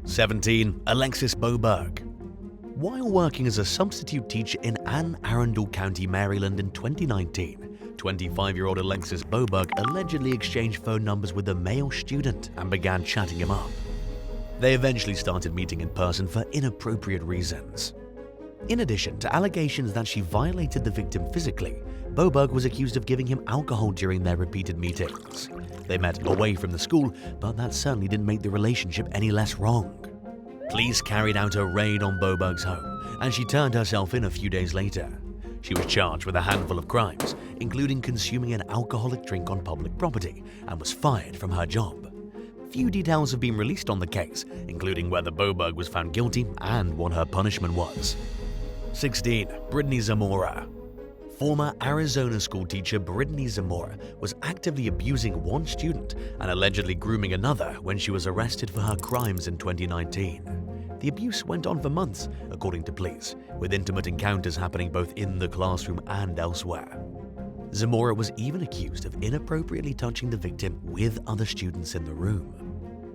17. Alexis Boberg. While working as a substitute teacher in Anne Arundel County, Maryland in 2019, 25-year-old Alexis Boberg allegedly exchanged phone numbers with a male student and began chatting him up. They eventually started meeting in person for inappropriate reasons. In addition to allegations that she violated the victim physically, Boberg was accused of giving him alcohol during their repeated meetings. They met away from the school, but that certainly didn't make the relationship any less wrong. Police carried out a raid on Boberg's home, and she turned herself in a few days later. She was charged with a handful of crimes, including consuming an alcoholic drink on public property, and was fired from her job. Few details have been released on the case, including whether Boberg was found guilty and what her punishment was. 16. Britney Zamora. Former Arizona school teacher Britney Zamora was actively abusing one student and allegedly grooming another when she was arrested for her crimes in 2019. The abuse went on for months, according to police, with intimate encounters happening both in the classroom and elsewhere. Zamora was even accused of inappropriately touching the victim with other students in the room.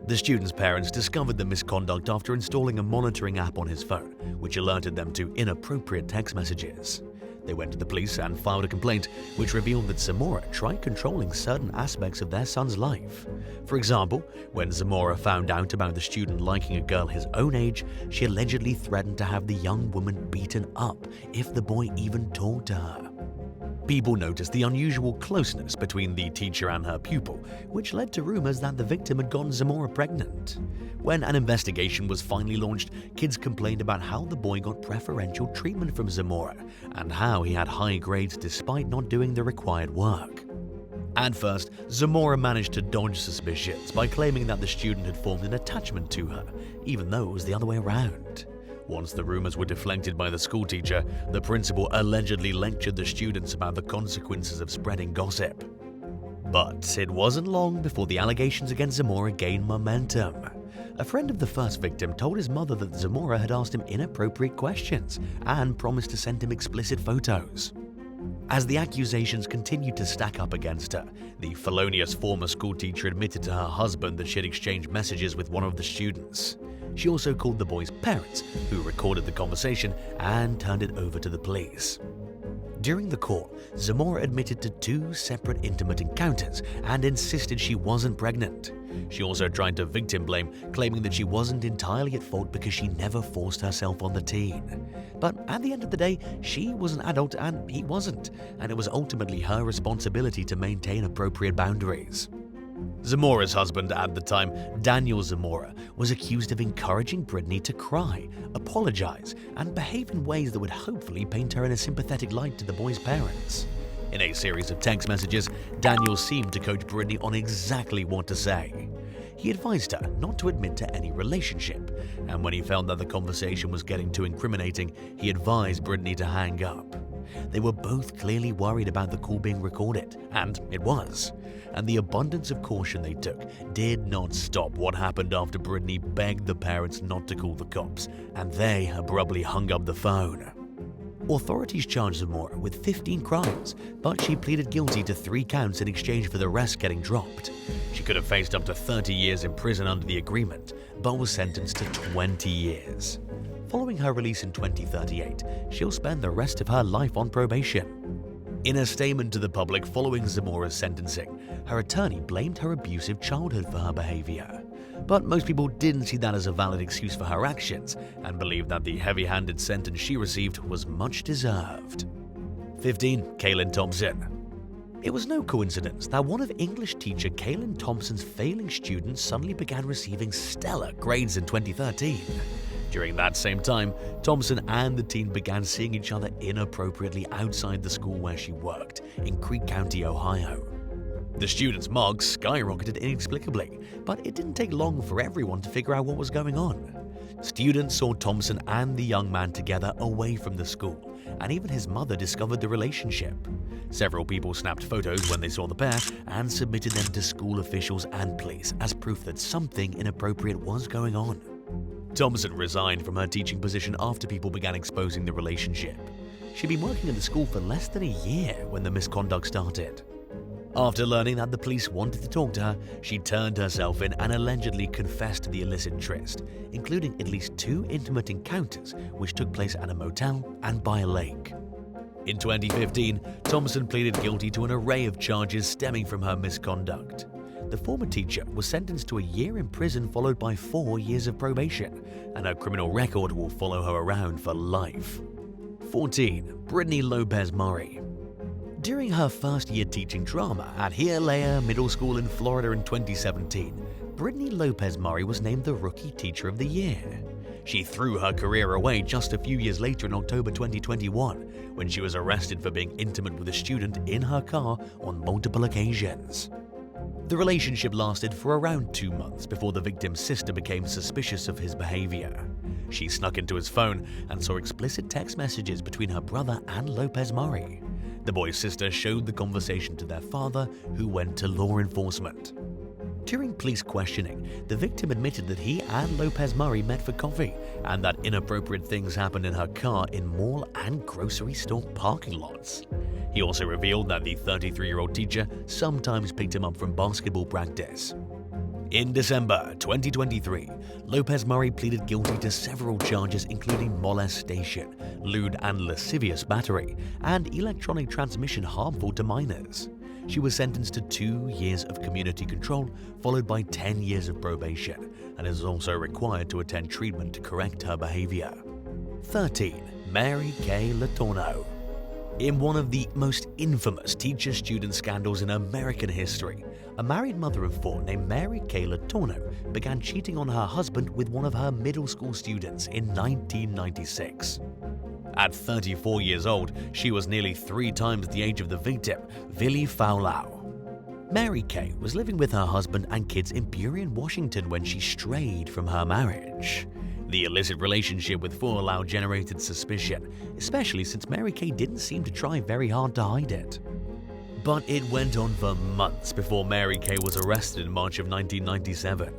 The student's parents discovered the misconduct after installing a monitoring app on his phone, which alerted them to inappropriate text messages. They went to the police and filed a complaint, which revealed that Zamora tried controlling certain aspects of their son's life. For example, when Zamora found out about the student liking a girl his own age, she allegedly threatened to have the young woman beaten up if the boy even talked to her. People noticed the unusual closeness between the teacher and her pupil, which led to rumors that the victim had gotten Zamora pregnant. When an investigation was finally launched, kids complained about how the boy got preferential treatment from Zamora and how he had high grades despite not doing the required work. At first, Zamora managed to dodge suspicions by claiming that the student had formed an attachment to her, even though it was the other way around. Once the rumors were deflected by the schoolteacher, the principal allegedly lectured the students about the consequences of spreading gossip. But it wasn't long before the allegations against Zamora gained momentum. A friend of the first victim told his mother that Zamora had asked him inappropriate questions and promised to send him explicit photos. As the accusations continued to stack up against her, the felonious former schoolteacher admitted to her husband that she had exchanged messages with one of the students. She also called the boy's parents, who recorded the conversation and turned it over to the police. During the court, Zamora admitted to 2 separate intimate encounters and insisted she wasn't pregnant. She also tried to victim blame, claiming that she wasn't entirely at fault because she never forced herself on the teen. But at the end of the day, she was an adult and he wasn't, and it was ultimately her responsibility to maintain appropriate boundaries. Zamora's husband at the time, Daniel Zamora, was accused of encouraging Britney to cry, apologize, and behave in ways that would hopefully paint her in a sympathetic light to the boy's parents. In a series of text messages, Daniel seemed to coach Britney on exactly what to say. He advised her not to admit to any relationship, and when he felt that the conversation was getting too incriminating, he advised Britney to hang up. They were both clearly worried about the call being recorded, and it was. And the abundance of caution they took did not stop what happened after Britney begged the parents not to call the cops, and they abruptly hung up the phone. Authorities charged Zamora with 15 crimes, but she pleaded guilty to 3 counts in exchange for the rest getting dropped. She could have faced up to 30 years in prison under the agreement, but was sentenced to 20 years. Following her release in 2038, she'll spend the rest of her life on probation. In a statement to the public following Zamora's sentencing, her attorney blamed her abusive childhood for her behavior. But most people didn't see that as a valid excuse for her actions and believed that the heavy-handed sentence she received was much deserved. 15. Kalyn Thompson. It was no coincidence that one of English teacher Kalyn Thompson's failing students suddenly began receiving stellar grades in 2013. During that same time, Thompson and the teen began seeing each other inappropriately outside the school where she worked, in Creek County, Ohio. The student's marks skyrocketed inexplicably, but it didn't take long for everyone to figure out what was going on. Students saw Thompson and the young man together away from the school, and even his mother discovered the relationship. Several people snapped photos when they saw the pair and submitted them to school officials and police as proof that something inappropriate was going on. Thompson resigned from her teaching position after people began exposing the relationship. She'd been working at the school for less than a year when the misconduct started. After learning that the police wanted to talk to her, she turned herself in and allegedly confessed to the illicit tryst, including at least 2 intimate encounters which took place at a motel and by a lake. In 2015, Thompson pleaded guilty to an array of charges stemming from her misconduct. The former teacher was sentenced to a year in prison followed by 4 years of probation, and her criminal record will follow her around for life. 14. Brittiny Lopez-Murray. During her first year teaching drama at Hialeah Middle School in Florida in 2017, Brittiny Lopez-Murray was named the Rookie Teacher of the Year. She threw her career away just a few years later in October 2021, when she was arrested for being intimate with a student in her car on multiple occasions. The relationship lasted for around 2 months before the victim's sister became suspicious of his behavior. She snuck into his phone and saw explicit text messages between her brother and Lopez-Murray. The boy's sister showed the conversation to their father, who went to law enforcement. During police questioning, the victim admitted that he and Lopez-Murray met for coffee and that inappropriate things happened in her car in mall and grocery store parking lots. He also revealed that the 33-year-old teacher sometimes picked him up from basketball practice. In December 2023, Lopez-Murray pleaded guilty to several charges including molestation, lewd and lascivious battery, and electronic transmission harmful to minors. She was sentenced to 2 years of community control, followed by 10 years of probation, and is also required to attend treatment to correct her behavior. 13. Kay Letourneau. In one of the most infamous teacher-student scandals in American history, a married mother of 4 named Kay Letourneau began cheating on her husband with one of her middle school students in 1996. At 34 years old, she was nearly 3 times the age of the victim, Vili Faulau. Kay was living with her husband and kids in Burien, Washington when she strayed from her marriage. The illicit relationship with Faulau generated suspicion, especially since Kay didn't seem to try very hard to hide it. But it went on for months before Kay was arrested in March of 1997.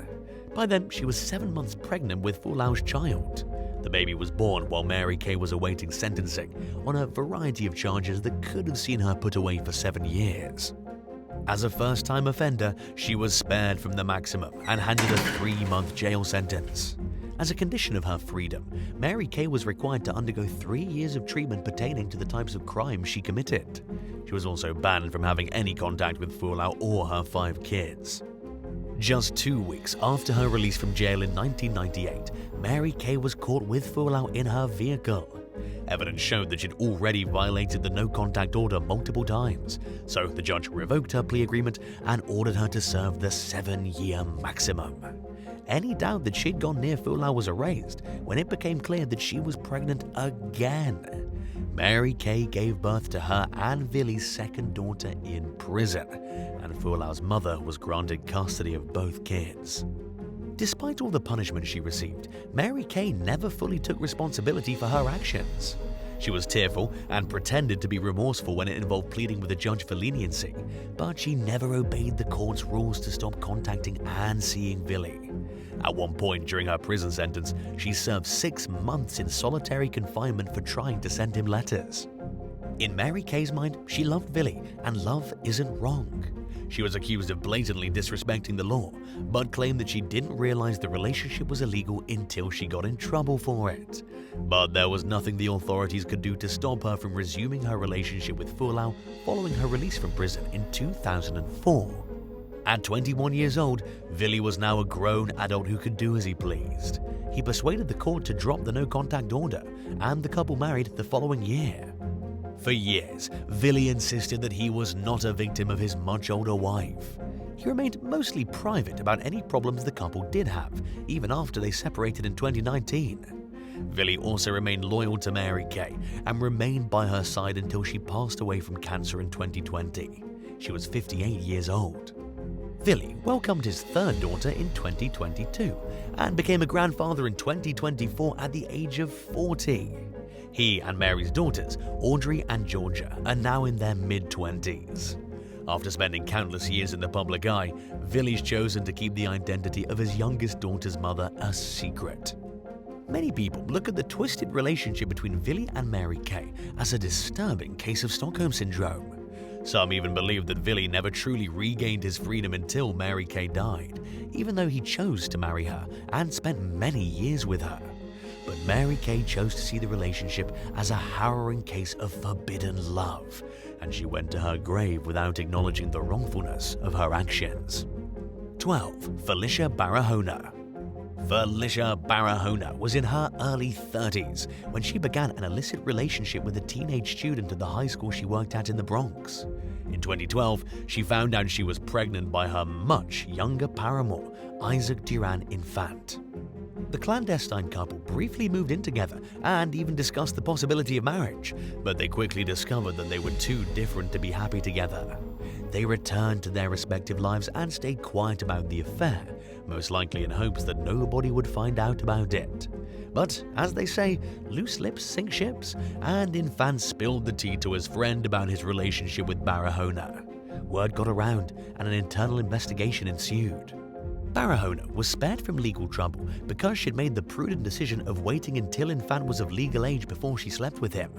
By then, she was 7 months pregnant with Faulau's child. The baby was born while Kay was awaiting sentencing on a variety of charges that could have seen her put away for 7 years. As a first-time offender, she was spared from the maximum and handed a 3-month jail sentence. As a condition of her freedom, Kay was required to undergo 3 years of treatment pertaining to the types of crimes she committed. She was also banned from having any contact with Faulau or her 5 kids. Just 2 weeks after her release from jail in 1998, Kay was caught with Faulau in her vehicle. Evidence showed that she'd already violated the no-contact order multiple times, so the judge revoked her plea agreement and ordered her to serve the 7-year maximum. Any doubt that she'd gone near Faulau was erased when it became clear that she was pregnant again. Kay gave birth to her and Vili's second daughter in prison, and Faulau's mother was granted custody of both kids. Despite all the punishment she received, Kay never fully took responsibility for her actions. She was tearful and pretended to be remorseful when it involved pleading with a judge for leniency, but she never obeyed the court's rules to stop contacting and seeing Vili. At one point during her prison sentence, she served 6 months in solitary confinement for trying to send him letters. In Kay's mind, she loved Vili, and love isn't wrong. She was accused of blatantly disrespecting the law, but claimed that she didn't realize the relationship was illegal until she got in trouble for it. But there was nothing the authorities could do to stop her from resuming her relationship with Faulau following her release from prison in 2004. At 21 years old, Vili was now a grown adult who could do as he pleased. He persuaded the court to drop the no-contact order, and the couple married the following year. For years, Vili insisted that he was not a victim of his much older wife. He remained mostly private about any problems the couple did have, even after they separated in 2019. Vili also remained loyal to Kay and remained by her side until she passed away from cancer in 2020. She was 58 years old. Vili welcomed his 3rd daughter in 2022 and became a grandfather in 2024 at the age of 40. He and Mary's daughters, Audrey and Georgia, are now in their mid-20s. After spending countless years in the public eye, Vili's chosen to keep the identity of his youngest daughter's mother a secret. Many people look at the twisted relationship between Vili and Kay as a disturbing case of Stockholm Syndrome. Some even believe that Billy never truly regained his freedom until Mary Kay died, even though he chose to marry her and spent many years with her. But Mary Kay chose to see the relationship as a harrowing case of forbidden love, and she went to her grave without acknowledging the wrongfulness of her actions. 12. Felicia Barahona. Felicia Barahona was in her early 30s when she began an illicit relationship with a teenage student at the high school she worked at in the Bronx. In 2012, she found out she was pregnant by her much younger paramour, Isaac Duran Infant. The clandestine couple briefly moved in together and even discussed the possibility of marriage, but they quickly discovered that they were too different to be happy together. They returned to their respective lives and stayed quiet about the affair, most likely in hopes that nobody would find out about it. But, as they say, loose lips sink ships, and Infant spilled the tea to his friend about his relationship with Barahona. Word got around, and an internal investigation ensued. Barahona was spared from legal trouble because she'd made the prudent decision of waiting until Infant was of legal age before she slept with him.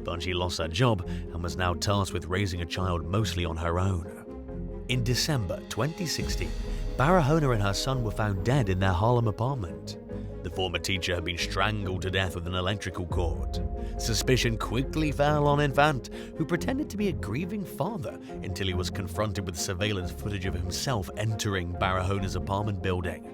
But she lost her job and was now tasked with raising a child mostly on her own. In December 2016, Barahona and her son were found dead in their Harlem apartment. The former teacher had been strangled to death with an electrical cord. Suspicion quickly fell on Infant, who pretended to be a grieving father until he was confronted with surveillance footage of himself entering Barahona's apartment building.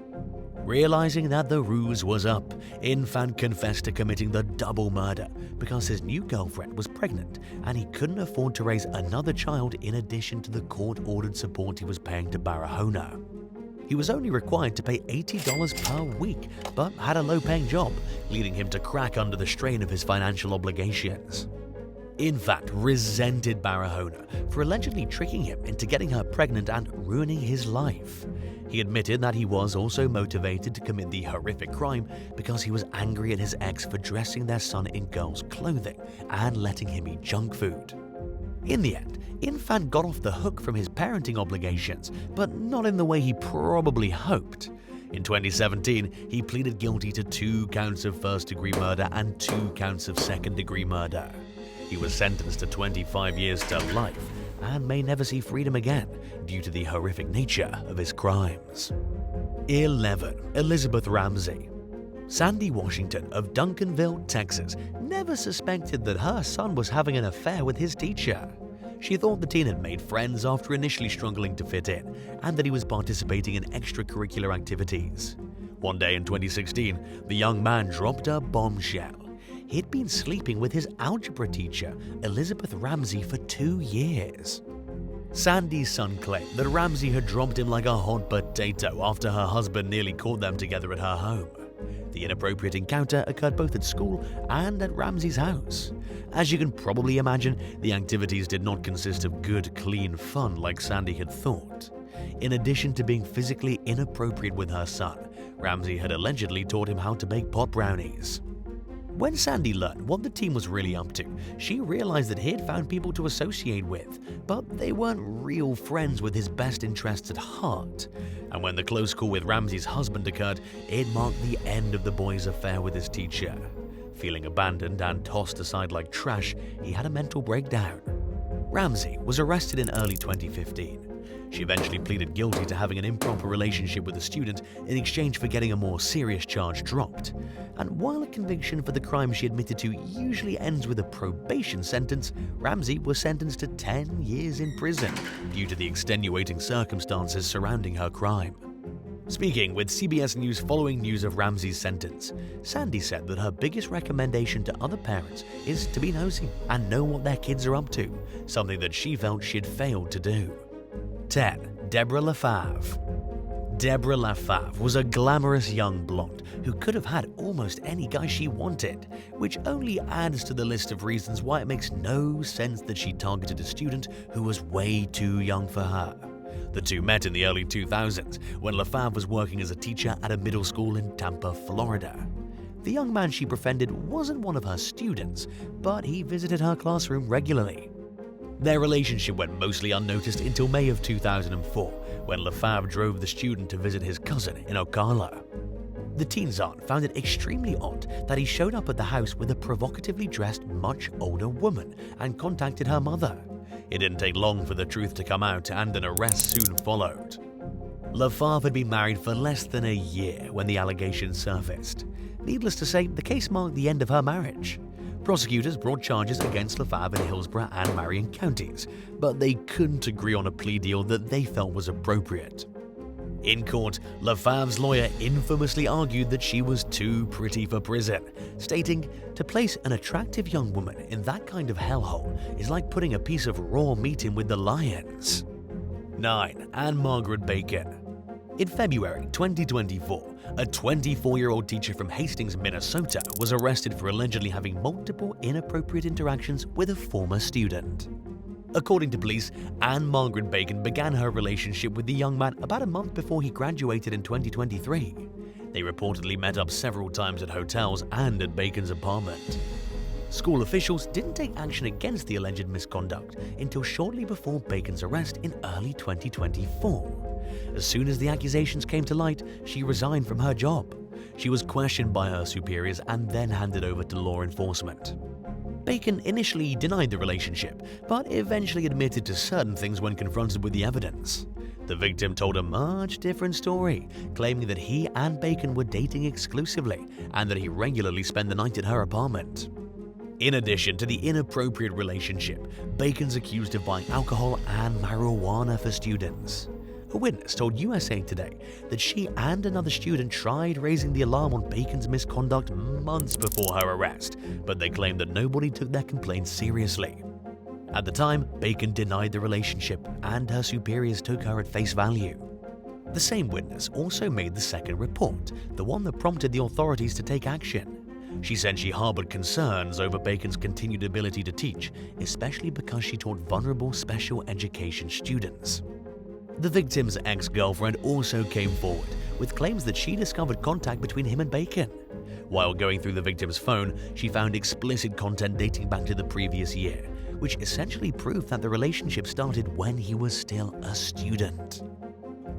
Realizing that the ruse was up, Infant confessed to committing the double murder because his new girlfriend was pregnant and he couldn't afford to raise another child in addition to the court-ordered support he was paying to Barahona. He was only required to pay $80 per week, but had a low-paying job, leading him to crack under the strain of his financial obligations. Infant resented Barahona for allegedly tricking him into getting her pregnant and ruining his life. He admitted that he was also motivated to commit the horrific crime because he was angry at his ex for dressing their son in girls' clothing and letting him eat junk food. In the end, Infant got off the hook from his parenting obligations, but not in the way he probably hoped. In 2017, he pleaded guilty to 2 counts of first-degree murder and 2 counts of second-degree murder. He was sentenced to 25 years to life and may never see freedom again due to the horrific nature of his crimes. 11. Elizabeth Ramsey. Sandy Washington of Duncanville, Texas, never suspected that her son was having an affair with his teacher. She thought the teen had made friends after initially struggling to fit in, and that he was participating in extracurricular activities. One day in 2016, the young man dropped a bombshell. He'd been sleeping with his algebra teacher, Elizabeth Ramsey, for 2 years. Sandy's son claimed that Ramsey had dropped him like a hot potato after her husband nearly caught them together at her home. The inappropriate encounter occurred both at school and at Ramsey's house. As you can probably imagine, the activities did not consist of good, clean fun like Sandy had thought. In addition to being physically inappropriate with her son, Ramsey had allegedly taught him how to bake pot brownies. When Sandy learned what the team was really up to, she realized that he had found people to associate with, but they weren't real friends with his best interests at heart. And when the close call with Ramsey's husband occurred, it marked the end of the boy's affair with his teacher. Feeling abandoned and tossed aside like trash, he had a mental breakdown. Ramsey was arrested in early 2015. She eventually pleaded guilty to having an improper relationship with a student in exchange for getting a more serious charge dropped. And while a conviction for the crime she admitted to usually ends with a probation sentence, Ramsey was sentenced to 10 years in prison due to the extenuating circumstances surrounding her crime. Speaking with CBS News following news of Ramsey's sentence, Sandy said that her biggest recommendation to other parents is to be nosy and know what their kids are up to, something that she felt she'd failed to do. 10. Debra Lafave. Debra Lafave was a glamorous young blonde who could have had almost any guy she wanted, which only adds to the list of reasons why it makes no sense that she targeted a student who was way too young for her. The two met in the early 2000s when Lafave was working as a teacher at a middle school in Tampa, Florida. The young man she befriended wasn't one of her students, but he visited her classroom regularly. Their relationship went mostly unnoticed until May of 2004, when Lafave drove the student to visit his cousin in Ocala. The teen's aunt found it extremely odd that he showed up at the house with a provocatively dressed, much older woman and contacted her mother. It didn't take long for the truth to come out, and an arrest soon followed. Lafave had been married for less than a year when the allegations surfaced. Needless to say, the case marked the end of her marriage. Prosecutors brought charges against Lafave in Hillsborough and Marion counties, but they couldn't agree on a plea deal that they felt was appropriate. In court, Lafave's lawyer infamously argued that she was too pretty for prison, stating, "To place an attractive young woman in that kind of hellhole is like putting a piece of raw meat in with the lions." 9. And Margaret Bacon. In February 2024, a 24-year-old teacher from Hastings, Minnesota was arrested for allegedly having multiple inappropriate interactions with a former student. According to police, Margaret Bacon began her relationship with the young man about a month before he graduated in 2023. They reportedly met up several times at hotels and at Bacon's apartment. School officials didn't take action against the alleged misconduct until shortly before Bacon's arrest in early 2024. As soon as the accusations came to light, she resigned from her job. She was questioned by her superiors and then handed over to law enforcement. Bacon initially denied the relationship, but eventually admitted to certain things when confronted with the evidence. The victim told a much different story, claiming that he and Bacon were dating exclusively and that he regularly spent the night at her apartment. In addition to the inappropriate relationship, Bacon's accused of buying alcohol and marijuana for students. A witness told USA Today that she and another student tried raising the alarm on Bacon's misconduct months before her arrest, but they claimed that nobody took their complaints seriously. At the time, Bacon denied the relationship, and her superiors took her at face value. The same witness also made the second report, the one that prompted the authorities to take action. She said she harbored concerns over Bacon's continued ability to teach, especially because she taught vulnerable special education students. The victim's ex-girlfriend also came forward with claims that she discovered contact between him and Bacon. While going through the victim's phone, she found explicit content dating back to the previous year, which essentially proved that the relationship started when he was still a student.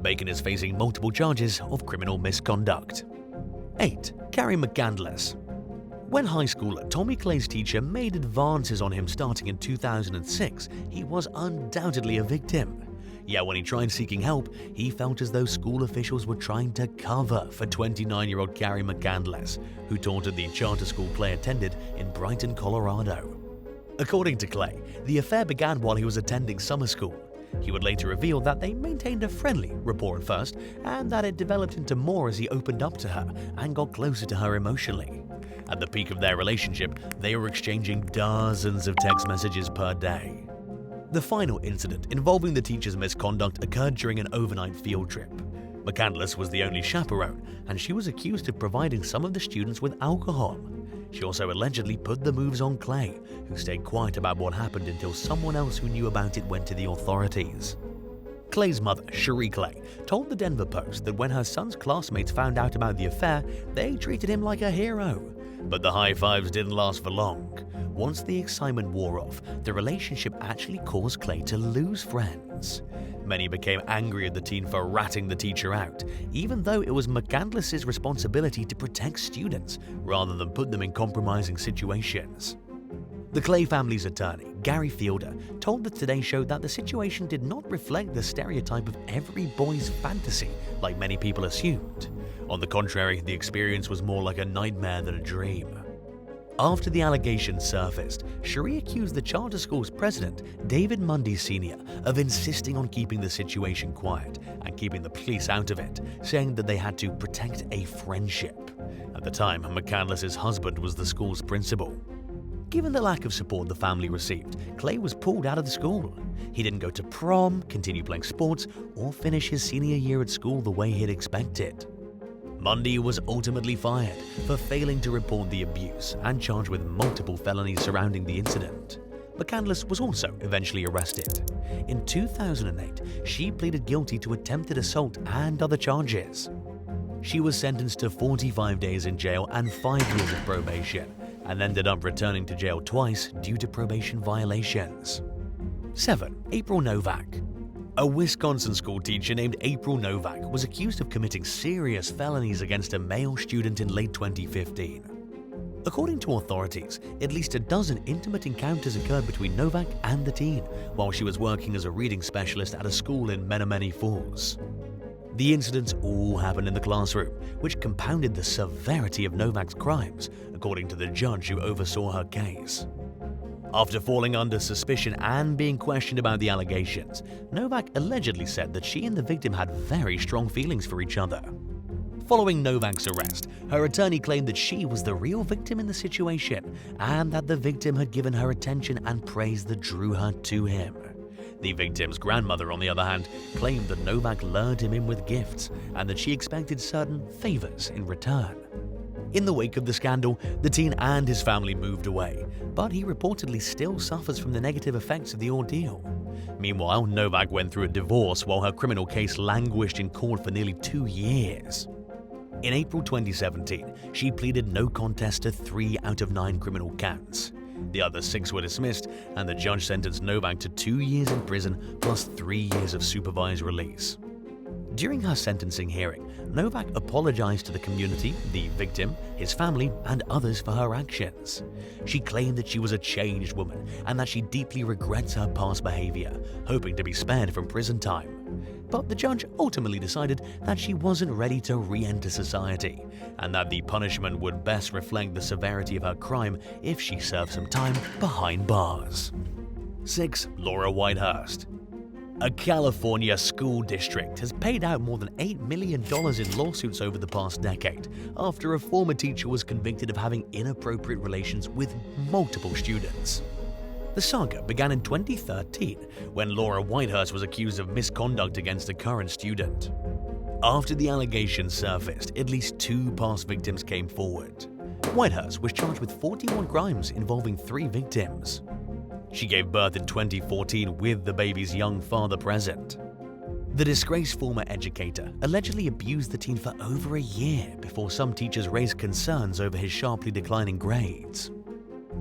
Bacon is facing multiple charges of criminal misconduct. 8. Carrie McCandless. When high schooler Tommy Clay's teacher made advances on him starting in 2006, he was undoubtedly a victim. Yet when he tried seeking help, he felt as though school officials were trying to cover for 29-year-old Carrie McCandless, who taught at the charter school Clay attended in Brighton, Colorado. According to Clay, the affair began while he was attending summer school. He would later reveal that they maintained a friendly rapport at first, and that it developed into more as he opened up to her and got closer to her emotionally. At the peak of their relationship, they were exchanging dozens of text messages per day. The final incident involving the teacher's misconduct occurred during an overnight field trip. McCandless was the only chaperone, and she was accused of providing some of the students with alcohol. She also allegedly put the moves on Clay, who stayed quiet about what happened until someone else who knew about it went to the authorities. Clay's mother, Cherie Clay, told the Denver Post that when her son's classmates found out about the affair, they treated him like a hero. But the high fives didn't last for long. Once the excitement wore off, the relationship actually caused Clay to lose friends. Many became angry at the teen for ratting the teacher out, even though it was McCandless's responsibility to protect students rather than put them in compromising situations. The Clay family's attorney, Gary Fielder, told the Today Show that the situation did not reflect the stereotype of every boy's fantasy like many people assumed. On the contrary, the experience was more like a nightmare than a dream. After the allegations surfaced, Cherie accused the charter school's president, David Mundy Sr., of insisting on keeping the situation quiet and keeping the police out of it, saying that they had to protect a friendship. At the time, McCandless's husband was the school's principal. Given the lack of support the family received, Clay was pulled out of the school. He didn't go to prom, continue playing sports, or finish his senior year at school the way he'd expected. Mundy was ultimately fired for failing to report the abuse and charged with multiple felonies surrounding the incident. McCandless was also eventually arrested. In 2008, she pleaded guilty to attempted assault and other charges. She was sentenced to 45 days in jail and 5 years of probation, and ended up returning to jail twice due to probation violations. 7. April Novak. A Wisconsin school teacher named April Novak was accused of committing serious felonies against a male student in late 2015. According to authorities, at least a dozen intimate encounters occurred between Novak and the teen while she was working as a reading specialist at a school in Menomonee Falls. The incidents all happened in the classroom, which compounded the severity of Novak's crimes, according to the judge who oversaw her case. After falling under suspicion and being questioned about the allegations, Novak allegedly said that she and the victim had very strong feelings for each other. Following Novak's arrest, her attorney claimed that she was the real victim in the situation and that the victim had given her attention and praise that drew her to him. The victim's grandmother, on the other hand, claimed that Novak lured him in with gifts and that she expected certain favors in return. In the wake of the scandal, the teen and his family moved away, but he reportedly still suffers from the negative effects of the ordeal. Meanwhile, Novak went through a divorce while her criminal case languished in court for nearly 2 years. In April 2017, she pleaded no contest to 3 out of 9 criminal counts. The other 6 were dismissed, and the judge sentenced Novak to 2 years in prison plus 3 years of supervised release. During her sentencing hearing, Novak apologized to the community, the victim, his family, and others for her actions. She claimed that she was a changed woman and that she deeply regrets her past behavior, hoping to be spared from prison time. But the judge ultimately decided that she wasn't ready to re-enter society, and that the punishment would best reflect the severity of her crime if she served some time behind bars. 6. Laura Whitehurst. A California school district has paid out more than $8 million in lawsuits over the past decade after a former teacher was convicted of having inappropriate relations with multiple students. The saga began in 2013 when Laura Whitehurst was accused of misconduct against a current student. After the allegations surfaced, at least 2 past victims came forward. Whitehurst was charged with 41 crimes involving 3 victims. She gave birth in 2014 with the baby's young father present. The disgraced former educator allegedly abused the teen for over a year before some teachers raised concerns over his sharply declining grades.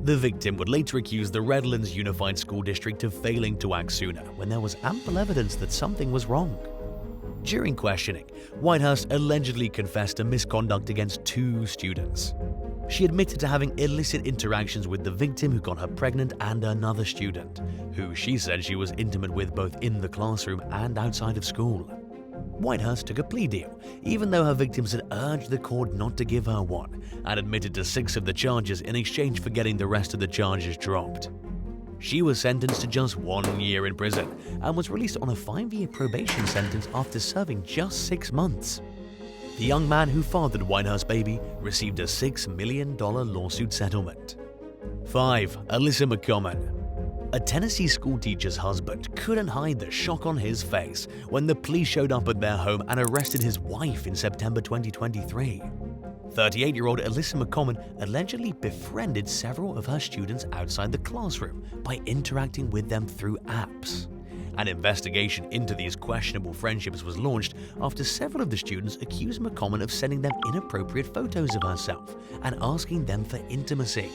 The victim would later accuse the Redlands Unified School District of failing to act sooner when there was ample evidence that something was wrong. During questioning, Whitehurst allegedly confessed to misconduct against 2 students. She admitted to having illicit interactions with the victim who got her pregnant and another student, who she said she was intimate with both in the classroom and outside of school. Whitehurst took a plea deal, even though her victims had urged the court not to give her one, and admitted to 6 of the charges in exchange for getting the rest of the charges dropped. She was sentenced to just 1 year in prison and was released on a 5-year probation sentence after serving just 6 months. The young man who fathered Whitehurst's baby received a $6 million lawsuit settlement. 5. Alissa McCommon. A Tennessee schoolteacher's husband couldn't hide the shock on his face when the police showed up at their home and arrested his wife in September 2023. 38-year-old Alissa McCommon allegedly befriended several of her students outside the classroom by interacting with them through apps. An investigation into these questionable friendships was launched after several of the students accused McCommon of sending them inappropriate photos of herself and asking them for intimacy.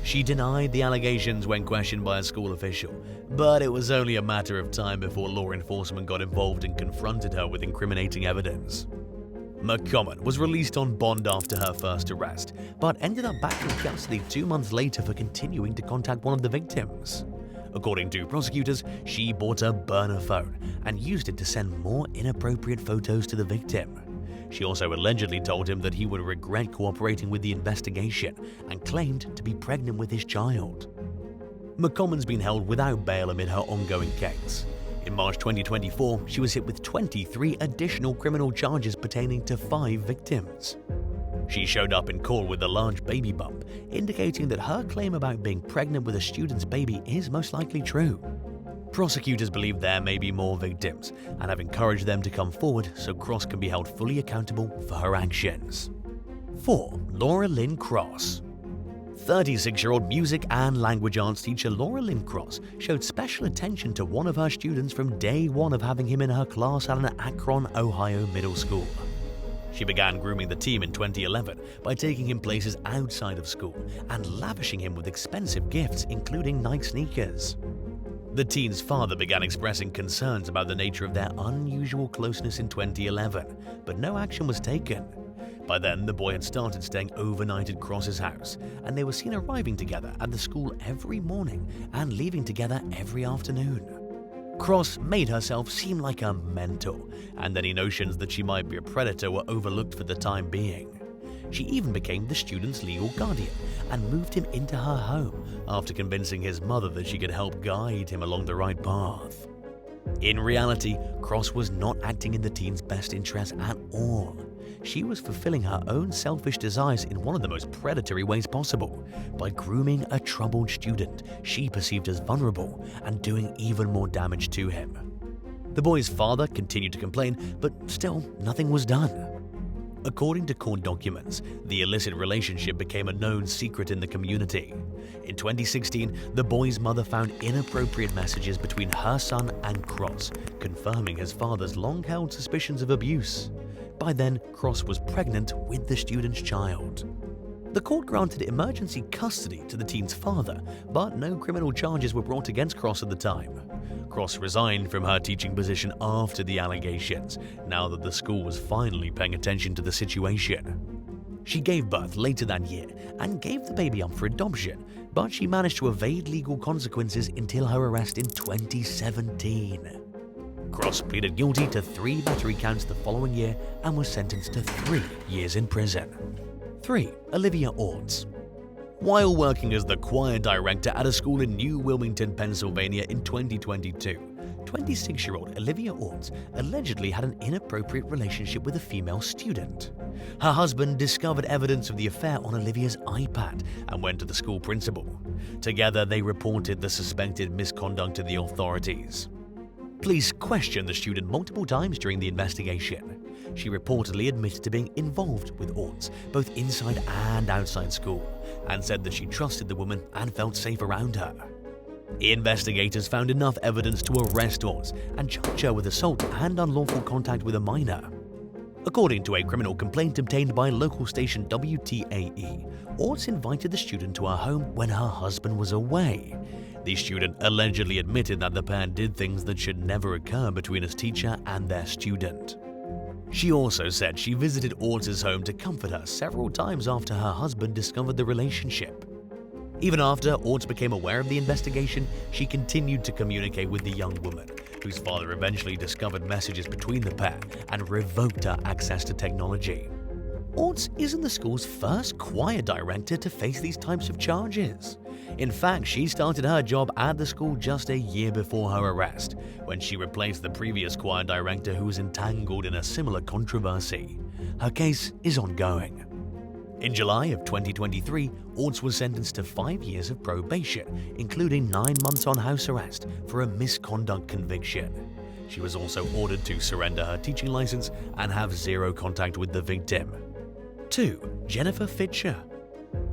She denied the allegations when questioned by a school official, but it was only a matter of time before law enforcement got involved and confronted her with incriminating evidence. McCommon was released on bond after her first arrest, but ended up back in custody 2 months later for continuing to contact one of the victims. According to prosecutors, she bought a burner phone and used it to send more inappropriate photos to the victim. She also allegedly told him that he would regret cooperating with the investigation and claimed to be pregnant with his child. McCommon's been held without bail amid her ongoing case. In March 2024, she was hit with 23 additional criminal charges pertaining to 5 victims. She showed up in court with a large baby bump, indicating that her claim about being pregnant with a student's baby is most likely true. Prosecutors believe there may be more victims and have encouraged them to come forward so Cross can be held fully accountable for her actions. 4. Laura Lynn Cross. 36-year-old music and language arts teacher Laura Lynn Cross showed special attention to one of her students from day one of having him in her class at an Akron, Ohio middle school. She began grooming the team in 2011 by taking him places outside of school and lavishing him with expensive gifts, including Nike sneakers. The teen's father began expressing concerns about the nature of their unusual closeness in 2011, but no action was taken. By then, the boy had started staying overnight at Cross's house, and they were seen arriving together at the school every morning and leaving together every afternoon. Cross made herself seem like a mentor, and any notions that she might be a predator were overlooked for the time being. She even became the student's legal guardian and moved him into her home after convincing his mother that she could help guide him along the right path. In reality, Cross was not acting in the teen's best interest at all. She was fulfilling her own selfish desires in one of the most predatory ways possible, by grooming a troubled student she perceived as vulnerable and doing even more damage to him. The boy's father continued to complain, but still nothing was done. According to court documents, the illicit relationship became a known secret in the community. In 2016, the boy's mother found inappropriate messages between her son and Cross, confirming his father's long-held suspicions of abuse. By then, Cross was pregnant with the student's child. The court granted emergency custody to the teen's father, but no criminal charges were brought against Cross at the time. Cross resigned from her teaching position after the allegations, now that the school was finally paying attention to the situation. She gave birth later that year and gave the baby up for adoption, but she managed to evade legal consequences until her arrest in 2017. Cross pleaded guilty to 3 battery counts the following year and was sentenced to 3 years in prison. 3. Olivia Ortz. While working as the choir director at a school in New Wilmington, Pennsylvania in 2022, 26-year-old Olivia Ortz allegedly had an inappropriate relationship with a female student. Her husband discovered evidence of the affair on Olivia's iPad and went to the school principal. Together, they reported the suspected misconduct to the authorities. Police questioned the student multiple times during the investigation. She reportedly admitted to being involved with Ortz, both inside and outside school, and said that she trusted the woman and felt safe around her. Investigators found enough evidence to arrest Ortz and charge her with assault and unlawful contact with a minor. According to a criminal complaint obtained by local station WTAE, Ortz invited the student to her home when her husband was away. The student allegedly admitted that the pair did things that should never occur between a teacher and their student. She also said she visited Ortz's home to comfort her several times after her husband discovered the relationship. Even after Ortz became aware of the investigation, she continued to communicate with the young woman, whose father eventually discovered messages between the pair and revoked her access to technology. Ortz isn't the school's first choir director to face these types of charges. In fact, she started her job at the school just a year before her arrest, when she replaced the previous choir director who was entangled in a similar controversy. Her case is ongoing. In July of 2023, Ortz was sentenced to 5 years of probation, including 9 months on house arrest for a misconduct conviction. She was also ordered to surrender her teaching license and have 0 contact with the victim. 2. Jennifer Fichter.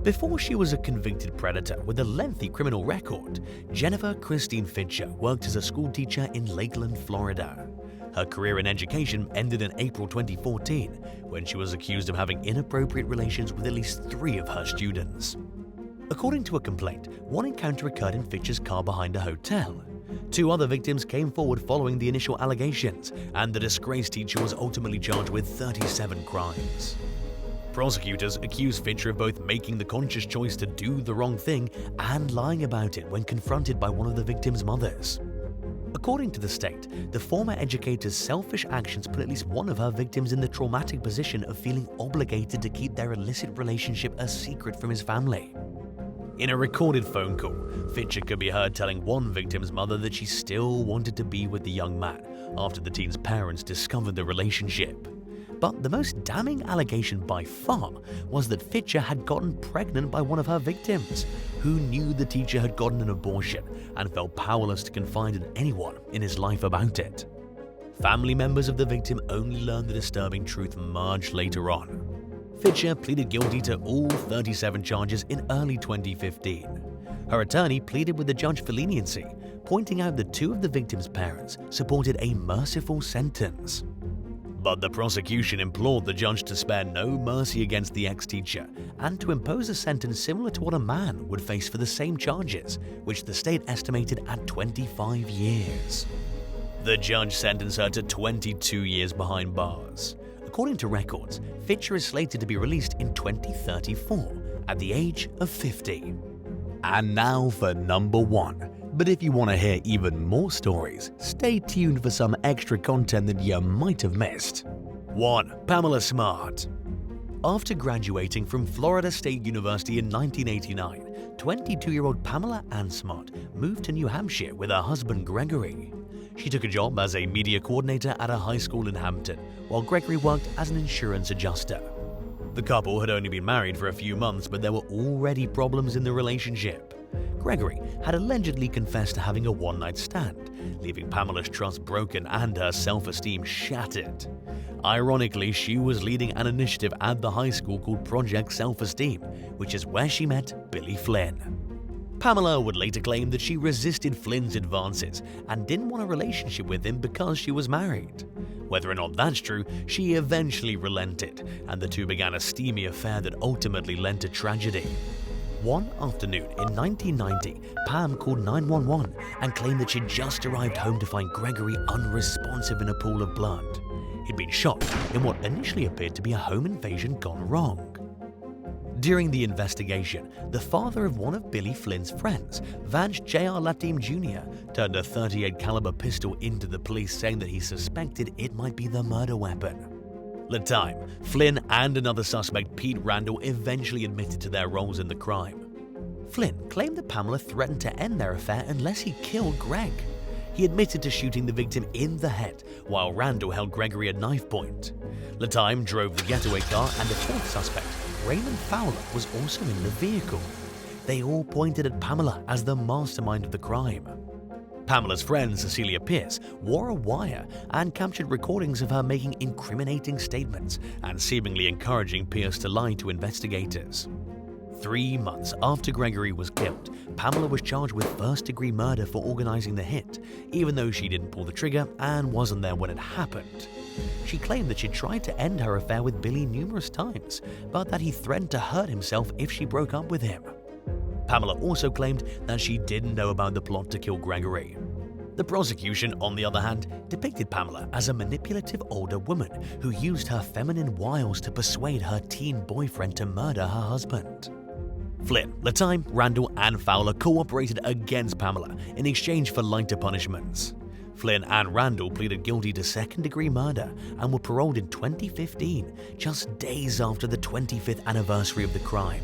Before she was a convicted predator with a lengthy criminal record, Jennifer Christine Fichter worked as a school teacher in Lakeland, Florida. Her career in education ended in April 2014 when she was accused of having inappropriate relations with at least 3 of her students. According to a complaint, one encounter occurred in Fichter's car behind a hotel. 2 other victims came forward following the initial allegations, and the disgraced teacher was ultimately charged with 37 crimes. Prosecutors accused Fichter of both making the conscious choice to do the wrong thing and lying about it when confronted by one of the victims' mothers. According to the state, the former educator's selfish actions put at least one of her victims in the traumatic position of feeling obligated to keep their illicit relationship a secret from his family. In a recorded phone call, Fichter could be heard telling one victim's mother that she still wanted to be with the young man after the teen's parents discovered the relationship. But the most damning allegation by far was that Fichter had gotten pregnant by one of her victims, who knew the teacher had gotten an abortion and felt powerless to confide in anyone in his life about it. Family members of the victim only learned the disturbing truth much later on. Fichter pleaded guilty to all 37 charges in early 2015. Her attorney pleaded with the judge for leniency, pointing out that 2 of the victims' parents supported a merciful sentence. But the prosecution implored the judge to spare no mercy against the ex-teacher and to impose a sentence similar to what a man would face for the same charges, which the state estimated at 25 years. The judge sentenced her to 22 years behind bars. According to records, Fichter is slated to be released in 2034 at the age of 50. And now for number 1. But if you want to hear even more stories, stay tuned for some extra content that you might have missed. 1. Pamela Smart. After graduating from Florida State University in 1989, 22-year-old Pamela Ann Smart moved to New Hampshire with her husband Gregory. She took a job as a media coordinator at a high school in Hampton, while Gregory worked as an insurance adjuster. The couple had only been married for a few months, but there were already problems in the relationship. Gregory had allegedly confessed to having a one-night stand, leaving Pamela's trust broken and her self-esteem shattered. Ironically, she was leading an initiative at the high school called Project Self-Esteem, which is where she met Billy Flynn. Pamela would later claim that she resisted Flynn's advances and didn't want a relationship with him because she was married. Whether or not that's true, she eventually relented, and the two began a steamy affair that ultimately led to tragedy. One afternoon in 1990, Pam called 911 and claimed that she'd just arrived home to find Gregory unresponsive in a pool of blood. He'd been shot in what initially appeared to be a home invasion gone wrong. During the investigation, the father of one of Billy Flynn's friends, Vance J.R. Latim Jr., turned a .38 caliber pistol into the police, saying that he suspected it might be the murder weapon. Latim, Flynn, and another suspect, Pete Randall, eventually admitted to their roles in the crime. Flynn claimed that Pamela threatened to end their affair unless he killed Greg. He admitted to shooting the victim in the head, while Randall held Gregory at knife point. Latim drove the getaway car, and the fourth suspect, Raymond Fowler, was also in the vehicle. They all pointed at Pamela as the mastermind of the crime. Pamela's friend, Cecilia Pierce, wore a wire and captured recordings of her making incriminating statements and seemingly encouraging Pierce to lie to investigators. 3 months after Gregory was killed, Pamela was charged with first-degree murder for organizing the hit, even though she didn't pull the trigger and wasn't there when it happened. She claimed that she tried to end her affair with Billy numerous times, but that he threatened to hurt himself if she broke up with him. Pamela also claimed that she didn't know about the plot to kill Gregory. The prosecution, on the other hand, depicted Pamela as a manipulative older woman who used her feminine wiles to persuade her teen boyfriend to murder her husband. Flynn, Latim, Randall, and Fowler cooperated against Pamela in exchange for lighter punishments. Flynn and Randall pleaded guilty to second-degree murder and were paroled in 2015, just days after the 25th anniversary of the crime.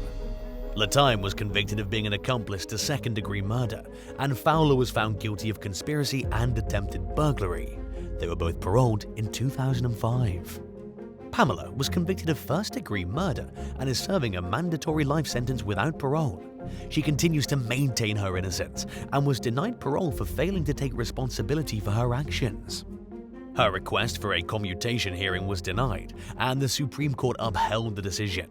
Latim was convicted of being an accomplice to second-degree murder, and Fowler was found guilty of conspiracy and attempted burglary. They were both paroled in 2005. Pamela was convicted of first-degree murder and is serving a mandatory life sentence without parole. She continues to maintain her innocence and was denied parole for failing to take responsibility for her actions. Her request for a commutation hearing was denied, and the Supreme Court upheld the decision.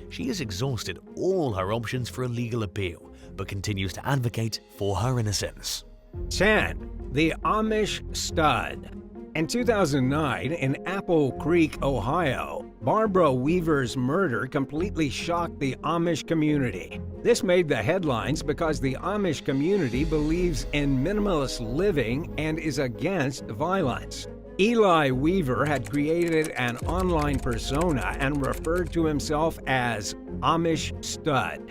She has exhausted all her options for a legal appeal, but continues to advocate for her innocence. 10. The Amish Stud. In 2009, in Apple Creek, Ohio, Barbara Weaver's murder completely shocked the Amish community. This made the headlines because the Amish community believes in minimalist living and is against violence. Eli Weaver had created an online persona and referred to himself as Amish Stud.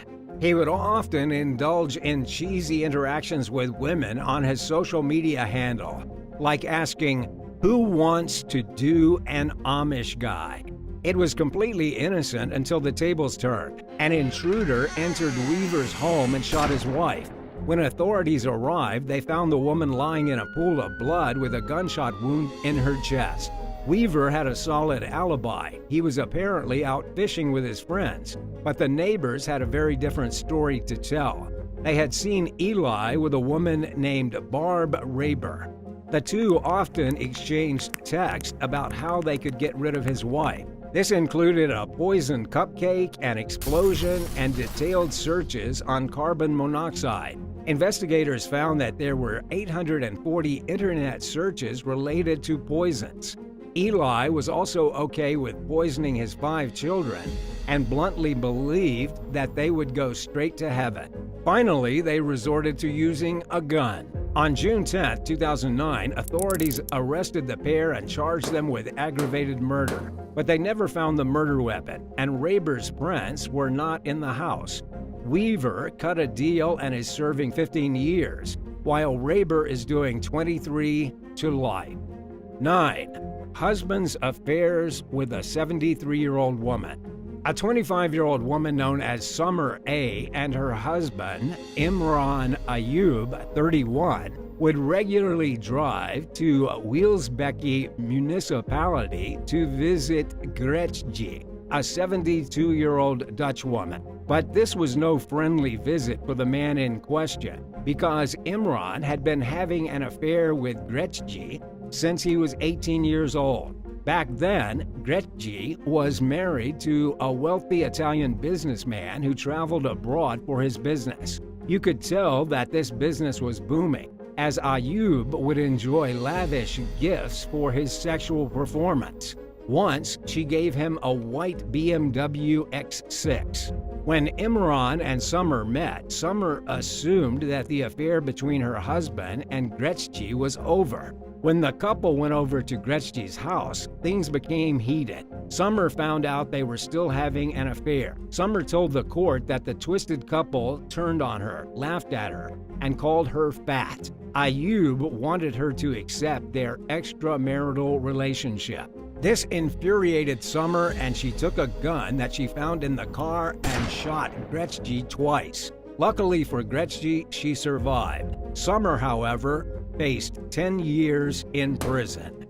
He would often indulge in cheesy interactions with women on his social media handle, like asking, "Who wants to do an Amish guy?" It was completely innocent until the tables turned. An intruder entered Weaver's home and shot his wife. When authorities arrived, they found the woman lying in a pool of blood with a gunshot wound in her chest. Weaver had a solid alibi. He was apparently out fishing with his friends, but the neighbors had a very different story to tell. They had seen Eli with a woman named Barb Raber. The two often exchanged texts about how they could get rid of his wife. This included a poisoned cupcake, an explosion, and detailed searches on carbon monoxide. Investigators found that there were 840 internet searches related to poisons. Eli was also okay with poisoning his 5 children and bluntly believed that they would go straight to heaven. Finally, they resorted to using a gun. On June 10, 2009, authorities arrested the pair and charged them with aggravated murder. but they never found the murder weapon, and Raber's prints were not in the house. Weaver cut a deal and is serving 15 years, while Raber is doing 23 to life. 9. Husband's affairs with a 73-year-old woman. A 25-year-old woman known as Summer A. and her husband, Imran Ayub, 31, would regularly drive to Wielsbecke municipality to visit Gretje, a 72-year-old Dutch woman. But this was no friendly visit for the man in question, because Imran had been having an affair with Gretje since he was 18 years old. Back then, Gretje was married to a wealthy Italian businessman who traveled abroad for his business. You could tell that this business was booming, as Ayub would enjoy lavish gifts for his sexual performance. Once, she gave him a white BMW X6. When Imran and Summer met, Summer assumed that the affair between her husband and Gretje was over. When the couple went over to Gretje's house, things became heated. Summer found out they were still having an affair. Summer told the court that the twisted couple turned on her, laughed at her, and called her fat. Ayub wanted her to accept their extramarital relationship. This infuriated Summer, and she took a gun that she found in the car and shot Gretje twice. Luckily for Gretje, she survived. Summer, however, faced 10 years in prison.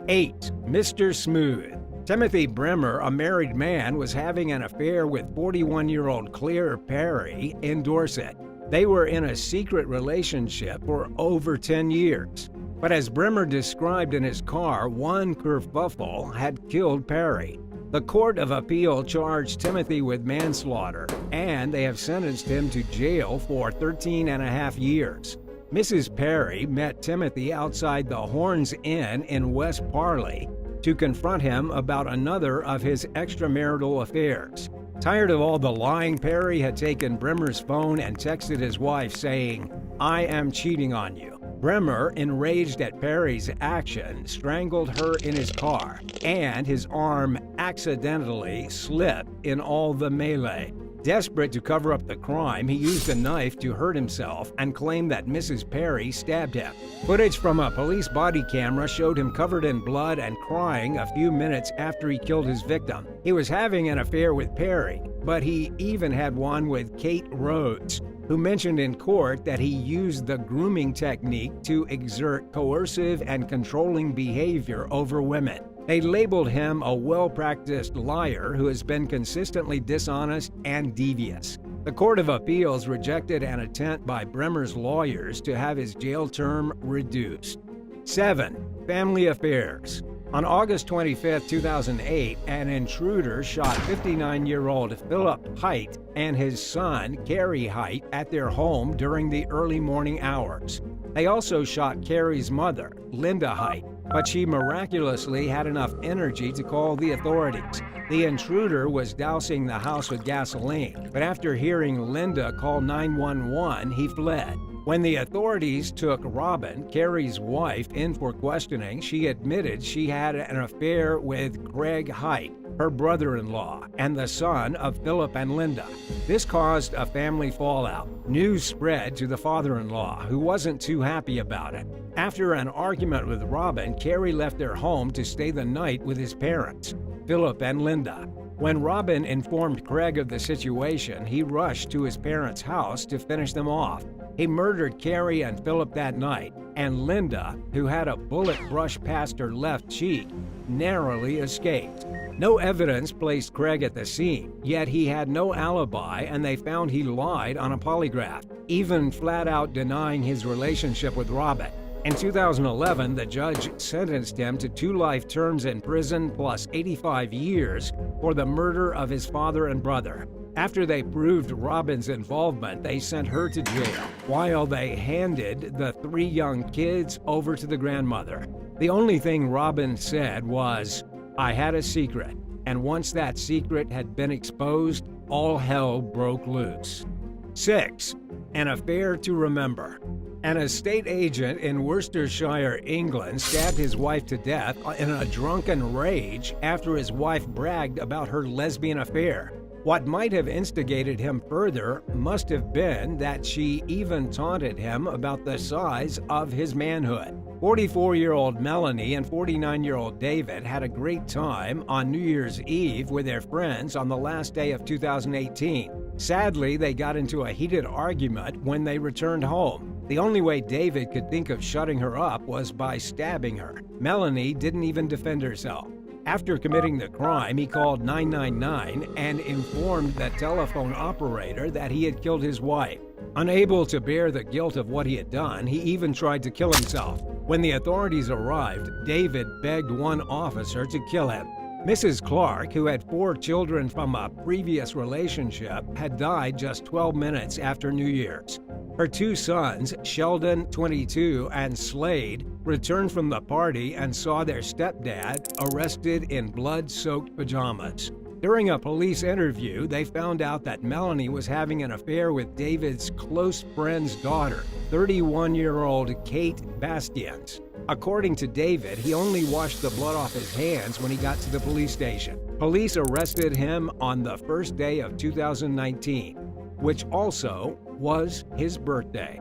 8. Mr. Smooth. Timothy Bremer, a married man, was having an affair with 41-year-old Claire Perry in Dorset. They were in a secret relationship for over 10 years. But as Bremer described in his car, one kerfuffle had killed Perry. The Court of Appeal charged Timothy with manslaughter, and they have sentenced him to jail for 13 and a half years. Mrs. Perry met Timothy outside the Horns Inn in West Parley to confront him about another of his extramarital affairs. Tired of all the lying, Perry had taken Bremer's phone and texted his wife saying, "I am cheating on you." Bremer, enraged at Perry's action, strangled her in his car, and his arm accidentally slipped in all the melee. Desperate to cover up the crime, he used a knife to hurt himself and claimed that Mrs. Perry stabbed him. Footage from a police body camera showed him covered in blood and crying a few minutes after he killed his victim. He was having an affair with Perry, but he even had one with Kate Rhodes, who mentioned in court that he used the grooming technique to exert coercive and controlling behavior over women. They labeled him a well-practiced liar who has been consistently dishonest and devious. The Court of Appeals rejected an attempt by Bremer's lawyers to have his jail term reduced. 7. Family affairs. On August 25, 2008, an intruder shot 59-year-old Philip Height and his son, Carrie Height, at their home during the early morning hours. They also shot Carrie's mother, Linda Height, but she miraculously had enough energy to call the authorities. The intruder was dousing the house with gasoline, but after hearing Linda call 911, he fled. When the authorities took Robin, Carrie's wife, in for questioning, she admitted she had an affair with Craig Height, her brother-in-law, and the son of Philip and Linda. This caused a family fallout. News spread to the father-in-law, who wasn't too happy about it. After an argument with Robin, Carrie left their home to stay the night with his parents, Philip and Linda. When Robin informed Craig of the situation, he rushed to his parents' house to finish them off. He murdered Carrie and Philip that night, and Linda, who had a bullet brush past her left cheek, narrowly escaped. No evidence placed Craig at the scene, yet he had no alibi, and they found he lied on a polygraph, even flat out denying his relationship with Robin. In 2011, the judge sentenced him to 2 life terms in prison plus 85 years for the murder of his father and brother. After they proved Robin's involvement, they sent her to jail, while they handed the 3 young kids over to the grandmother. The only thing Robin said was, "I had a secret," and once that secret had been exposed, all hell broke loose. 6. An affair to remember. An estate agent in Worcestershire, England, stabbed his wife to death in a drunken rage after his wife bragged about her lesbian affair. What might have instigated him further must have been that she even taunted him about the size of his manhood. 44-year-old Melanie and 49-year-old David had a great time on New Year's Eve with their friends on the last day of 2018. Sadly, they got into a heated argument when they returned home. The only way David could think of shutting her up was by stabbing her. Melanie didn't even defend herself. After committing the crime, he called 999 and informed the telephone operator that he had killed his wife. Unable to bear the guilt of what he had done, he even tried to kill himself. When the authorities arrived, David begged one officer to kill him. Mrs. Clark, who had 4 children from a previous relationship, had died just 12 minutes after New Year's. Her 2 sons, Sheldon, 22, and Slade, returned from the party and saw their stepdad arrested in blood-soaked pajamas. During a police interview, they found out that Melanie was having an affair with David's close friend's daughter, 31-year-old Kate Bastians. According to David, he only washed the blood off his hands when he got to the police station. Police arrested him on the first day of 2019, which also was his birthday.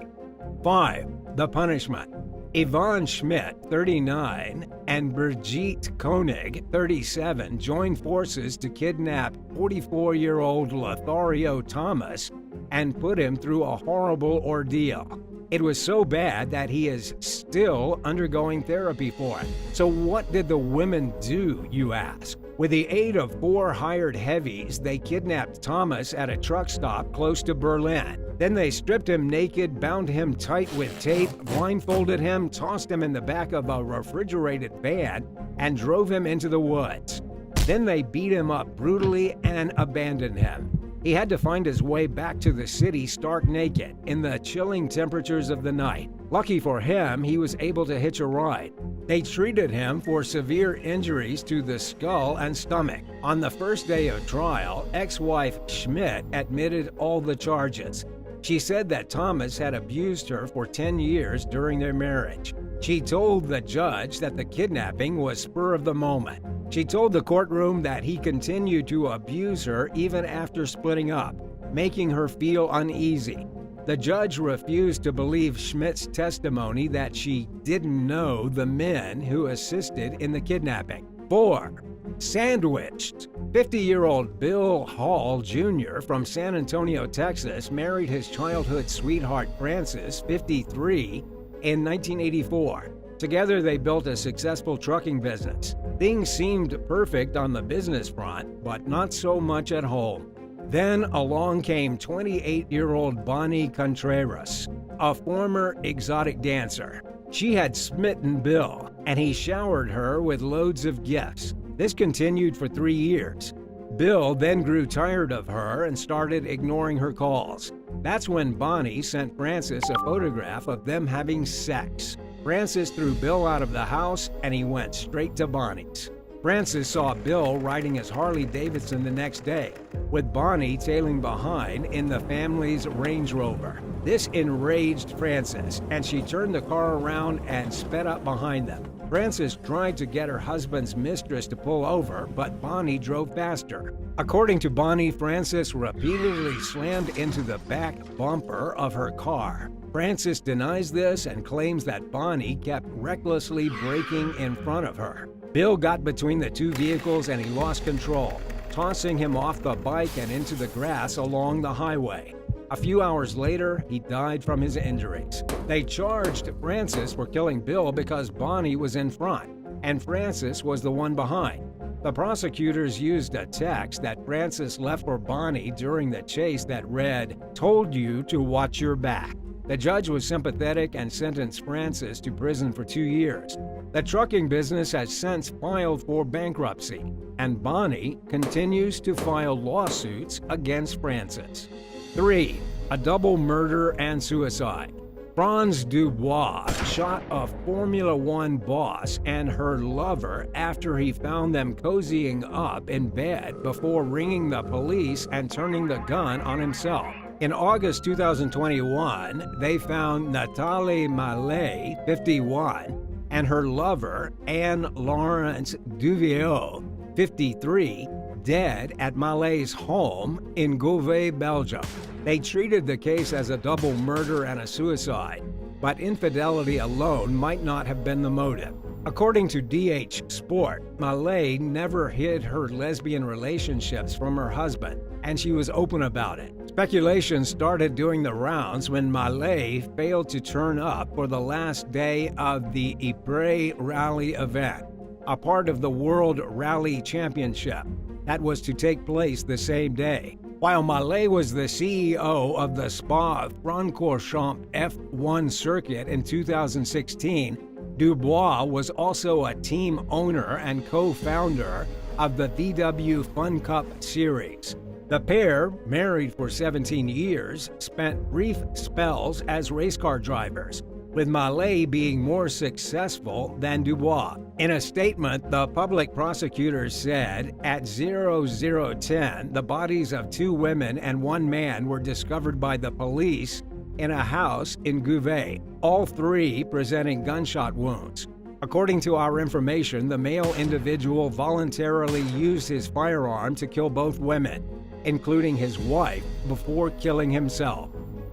5. The punishment. Yvonne Schmidt, 39, and Brigitte Koenig, 37, joined forces to kidnap 44-year-old Lothario Thomas and put him through a horrible ordeal. It was so bad that he is still undergoing therapy for it. So what did the women do, you ask? With the aid of 4 hired heavies, they kidnapped Thomas at a truck stop close to Berlin. Then they stripped him naked, bound him tight with tape, blindfolded him, tossed him in the back of a refrigerated van, and drove him into the woods. Then they beat him up brutally and abandoned him. He had to find his way back to the city stark naked in the chilling temperatures of the night. Lucky for him, he was able to hitch a ride. They treated him for severe injuries to the skull and stomach. On the first day of trial, ex-wife Schmidt admitted all the charges. She said that Thomas had abused her for 10 years during their marriage. She told the judge that the kidnapping was spur of the moment. She told the courtroom that he continued to abuse her even after splitting up, making her feel uneasy. The judge refused to believe Schmidt's testimony that she didn't know the men who assisted in the kidnapping. 4. Sandwiched. 50-year-old Bill Hall Jr. from San Antonio, Texas, married his childhood sweetheart Frances, 53, in 1984. Together, they built a successful trucking business. Things seemed perfect on the business front, but not so much at home. Then along came 28-year-old Bonnie Contreras, a former exotic dancer. She had smitten Bill, and he showered her with loads of gifts. This continued for 3 years. Bill then grew tired of her and started ignoring her calls. That's when Bonnie sent Frances a photograph of them having sex. Frances threw Bill out of the house, and he went straight to Bonnie's. Frances saw Bill riding his Harley-Davidson the next day, with Bonnie tailing behind in the family's Range Rover. This enraged Frances, and she turned the car around and sped up behind them. Frances tried to get her husband's mistress to pull over, but Bonnie drove faster. According to Bonnie, Frances repeatedly slammed into the back bumper of her car. Frances denies this and claims that Bonnie kept recklessly braking in front of her. Bill got between the 2 vehicles and he lost control, tossing him off the bike and into the grass along the highway. A few hours later, he died from his injuries. They charged Frances for killing Bill because Bonnie was in front, and Frances was the one behind. The prosecutors used a text that Frances left for Bonnie during the chase that read, "Told you to watch your back." The judge was sympathetic and sentenced Frances to prison for 2 years. The trucking business has since filed for bankruptcy, and Bonnie continues to file lawsuits against Frances. 3. A double murder and suicide. Franz Dubois shot a Formula One boss and her lover after he found them cozying up in bed before ringing the police and turning the gun on himself. In August 2021, they found Natalie Mallet, 51, and her lover, Anne-Laurence Duviot, 53, dead at Mallet's home in Beauvais, Belgium. They treated the case as a double murder and a suicide, but infidelity alone might not have been the motive. According to DH Sport, Mallet never hid her lesbian relationships from her husband, and she was open about it. Speculation started doing the rounds when Mallet failed to turn up for the last day of the Ypres Rally event, a part of the World Rally Championship that was to take place the same day. While Mallet was the CEO of the Spa-Francorchamps F1 circuit in 2016, Dubois was also a team owner and co-founder of the VW Fun Cup series. The pair, married for 17 years, spent brief spells as race car drivers, with Mallet being more successful than Dubois. In a statement, the public prosecutor said, at 0010, the bodies of 2 women and 1 man were discovered by the police in a house in Beauvais, all 3 presenting gunshot wounds. According to our information, the male individual voluntarily used his firearm to kill both women, including his wife, before killing himself.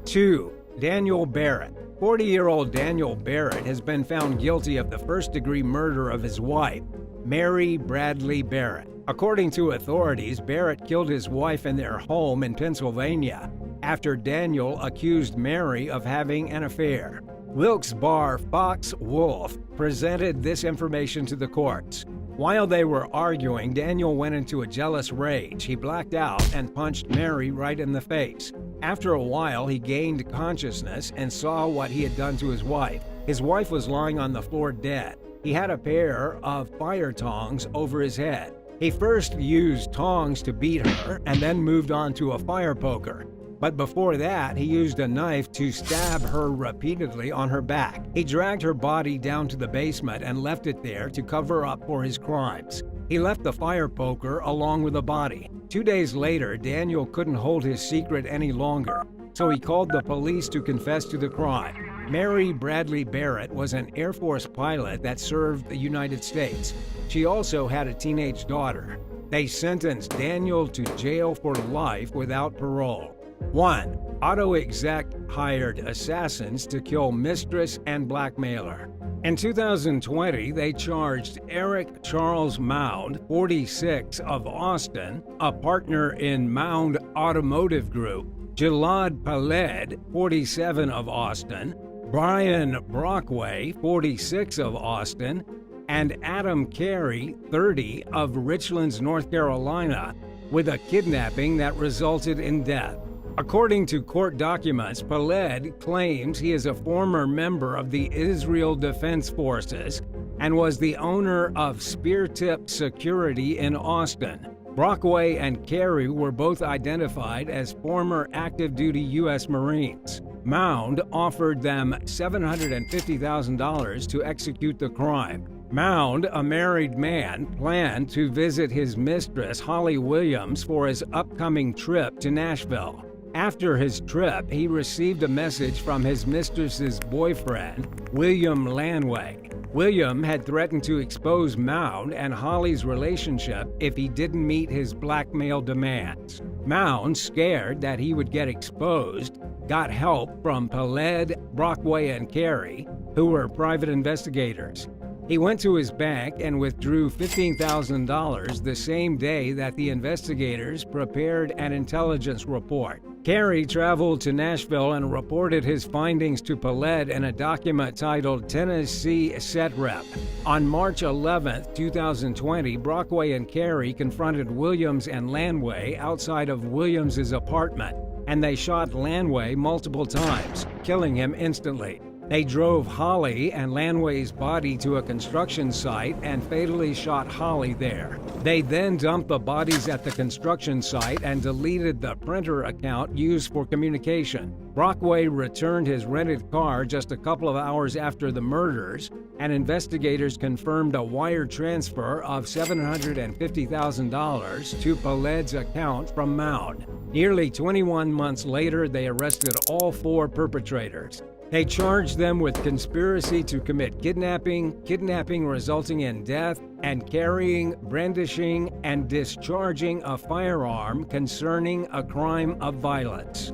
2. Daniel Barrett. 40-year-old Daniel Barrett has been found guilty of the first-degree murder of his wife, Mary Bradley Barrett. According to authorities, Barrett killed his wife in their home in Pennsylvania after Daniel accused Mary of having an affair. Wilkes-Barre Fox Wolf presented this information to the courts. While they were arguing, Daniel went into a jealous rage. He blacked out and punched Mary right in the face. After a while, he gained consciousness and saw what he had done to his wife. His wife was lying on the floor dead. He had a pair of fire tongs over his head. He first used tongs to beat her and then moved on to a fire poker. But before that, he used a knife to stab her repeatedly on her back. He dragged her body down to the basement and left it there to cover up for his crimes. He left the fire poker along with the body. 2 days later, Daniel couldn't hold his secret any longer, so he called the police to confess to the crime. Mary Bradley Barrett was an Air Force pilot that served the United States. She also had a teenage daughter. They sentenced Daniel to jail for life without parole. 1. Auto exec hired assassins to kill mistress and blackmailer. In 2020, they charged Eric Charles Mound, 46, of Austin, a partner in Mound Automotive Group, Gilad Paled, 47, of Austin, Brian Brockway, 46, of Austin, and Adam Carey, 30, of Richlands, North Carolina, with a kidnapping that resulted in death. According to court documents, Paled claims he is a former member of the Israel Defense Forces and was the owner of Spear Tip Security in Austin. Brockway and Carey were both identified as former active-duty U.S. Marines. Mound offered them $750,000 to execute the crime. Mound, a married man, planned to visit his mistress, Holly Williams, for his upcoming trip to Nashville. After his trip, he received a message from his mistress's boyfriend, William Lanway. William had threatened to expose Mound and Holly's relationship if he didn't meet his blackmail demands. Mound, scared that he would get exposed, got help from Paled, Brockway, and Carey, who were private investigators. He went to his bank and withdrew $15,000 the same day that the investigators prepared an intelligence report. Carey traveled to Nashville and reported his findings to Paled in a document titled Tennessee Set Rep. On March 11, 2020, Brockway and Carey confronted Williams and Lanway outside of Williams's apartment, and they shot Lanway multiple times, killing him instantly. They drove Holly and Lanway's body to a construction site and fatally shot Holly there. They then dumped the bodies at the construction site and deleted the printer account used for communication. Brockway returned his rented car just a couple of hours after the murders, and investigators confirmed a wire transfer of $750,000 to Paled's account from Mound. Nearly 21 months later, they arrested all 4 perpetrators. They charged them with conspiracy to commit kidnapping, kidnapping resulting in death, and carrying, brandishing, and discharging a firearm concerning a crime of violence.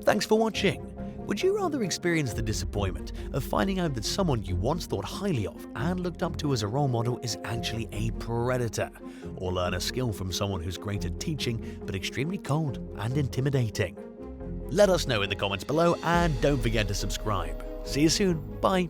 Thanks for watching. Would you rather experience the disappointment of finding out that someone you once thought highly of and looked up to as a role model is actually a predator? Or learn a skill from someone who's great at teaching but extremely cold and intimidating? Let us know in the comments below and don't forget to subscribe. See you soon. Bye.